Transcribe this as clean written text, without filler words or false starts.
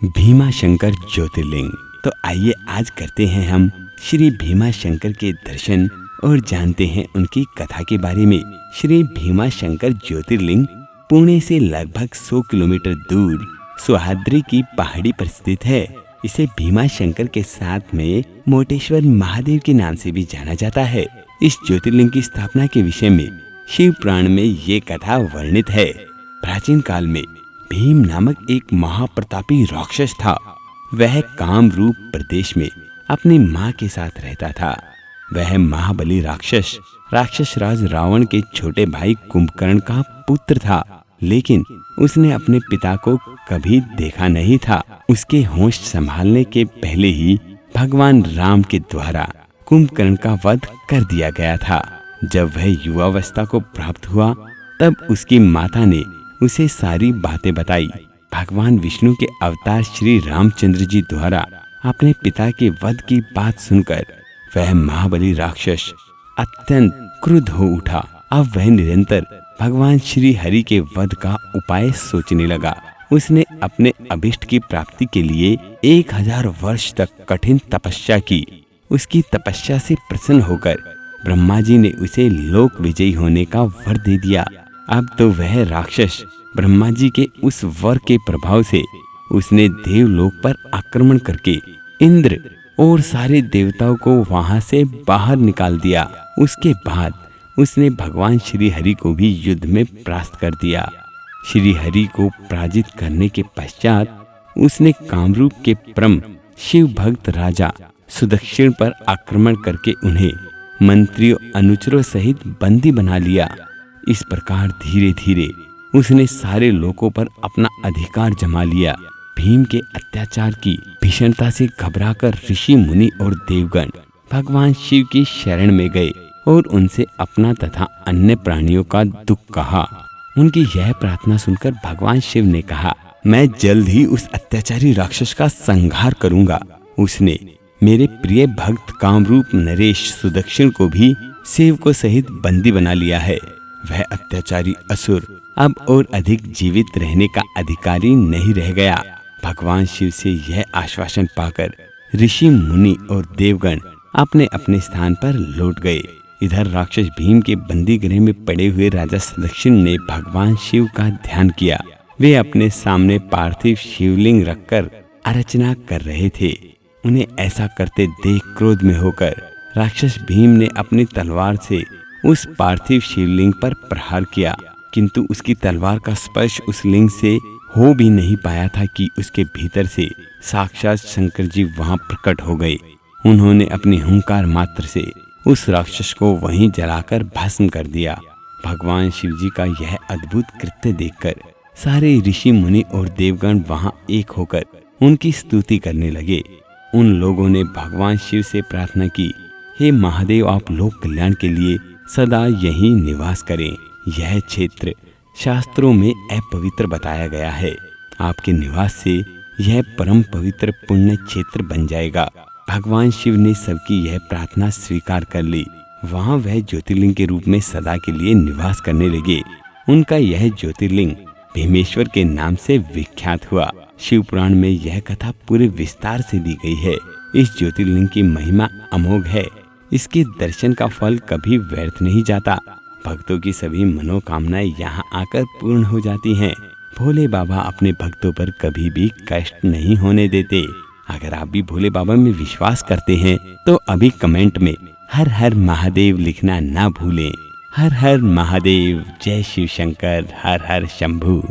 भीमाशंकर ज्योतिर्लिंग। तो आइए आज करते हैं हम श्री भीमाशंकर के दर्शन और जानते हैं उनकी कथा के बारे में। श्री भीमाशंकर ज्योतिर्लिंग पुणे से लगभग 100 किलोमीटर दूर सह्याद्री की पहाड़ी पर स्थित है। इसे भीमाशंकर के साथ में मोटेश्वर महादेव के नाम से भी जाना जाता है। इस ज्योतिर्लिंग की स्थापना के विषय में शिव पुराण में ये कथा वर्णित है। प्राचीन काल में भीम नामक एक महाप्रतापी राक्षस था। वह कामरूप प्रदेश में अपनी माँ के साथ रहता था। वह महाबली राक्षस राज रावण के छोटे भाई कुंभकर्ण का पुत्र था, लेकिन उसने अपने पिता को कभी देखा नहीं था। उसके होश संभालने के पहले ही भगवान राम के द्वारा कुंभकर्ण का वध कर दिया गया था। जब वह युवावस्था को प्राप्त हुआ तब उसकी माता ने उसे सारी बातें बताई। भगवान विष्णु के अवतार श्री रामचंद्र जी द्वारा अपने पिता के वध की बात सुनकर वह महाबली राक्षस अत्यंत क्रुद्ध हो उठा। अब वह निरंतर भगवान श्री हरि के वध का उपाय सोचने लगा। उसने अपने अभिष्ट की प्राप्ति के लिए 1000 वर्ष तक कठिन तपस्या की। उसकी तपस्या से प्रसन्न होकर ब्रह्मा जी ने उसे लोक विजयी होने का वर दे दिया। अब तो वह राक्षस ब्रह्मा जी के उस वर के प्रभाव से उसने देवलोक पर आक्रमण करके इंद्र और सारे देवताओं को वहां से बाहर निकाल दिया। उसके बाद उसने भगवान श्री हरि को भी युद्ध में परास्त कर दिया। श्री हरि को पराजित करने के पश्चात उसने कामरूप के परम शिव भक्त राजा सुदक्षिण पर आक्रमण करके उन्हें मंत्रियों अनुचरों सहित बंदी बना लिया। इस प्रकार धीरे धीरे उसने सारे लोगों पर अपना अधिकार जमा लिया। भीम के अत्याचार की भीषणता से घबराकर ऋषि मुनि और देवगण भगवान शिव की शरण में गए और उनसे अपना तथा अन्य प्राणियों का दुख कहा। उनकी यह प्रार्थना सुनकर भगवान शिव ने कहा, मैं जल्द ही उस अत्याचारी राक्षस का संहार करूंगा। उसने मेरे प्रिय भक्त कामरूप नरेश सुदक्षिण को भी सेवकों सहित बंदी बना लिया है। वह अत्याचारी असुर अब और अधिक जीवित रहने का अधिकारी नहीं रह गया। भगवान शिव से यह आश्वासन पाकर ऋषि मुनि और देवगण अपने अपने स्थान पर लौट गए। इधर राक्षस भीम के बंदी गृह में पड़े हुए राजा सुदक्षिण ने भगवान शिव का ध्यान किया। वे अपने सामने पार्थिव शिवलिंग रखकर अर्चना कर रहे थे। उन्हें ऐसा करते देख क्रोध में होकर राक्षस भीम ने अपनी तलवार से उस पार्थिव शिवलिंग पर प्रहार किया, किंतु उसकी तलवार का स्पर्श उस लिंग से हो भी नहीं पाया था कि उसके भीतर से साक्षात शंकर जी वहां प्रकट हो गए। उन्होंने अपनी हुंकार मात्र से उस राक्षस को वहीं जलाकर भस्म कर दिया। भगवान शिव जी का यह अद्भुत कृत्य देखकर सारे ऋषि मुनि और देवगण वहां एक होकर उनकी स्तुति करने लगे। उन लोगों ने भगवान शिव से प्रार्थना की, हे महादेव, आप लोक कल्याण के लिए सदा यहीं निवास करें। यह क्षेत्र शास्त्रों में अपवित्र बताया गया है। आपके निवास से यह परम पवित्र पुण्य क्षेत्र बन जाएगा। भगवान शिव ने सबकी यह प्रार्थना स्वीकार कर ली। वहां वह ज्योतिर्लिंग के रूप में सदा के लिए निवास करने लगे। उनका यह ज्योतिर्लिंग भीमेश्वर के नाम से विख्यात हुआ। शिव पुराण में यह कथा पूरे विस्तार से दी गई है। इस ज्योतिर्लिंग की महिमा अमोघ है। इसके दर्शन का फल कभी व्यर्थ नहीं जाता। भक्तों की सभी मनोकामनाएं यहाँ आकर पूर्ण हो जाती हैं। भोले बाबा अपने भक्तों पर कभी भी कष्ट नहीं होने देते। अगर आप भी भोले बाबा में विश्वास करते हैं तो अभी कमेंट में हर हर महादेव लिखना ना भूलें। हर हर महादेव, जय शिव शंकर, हर हर शंभू।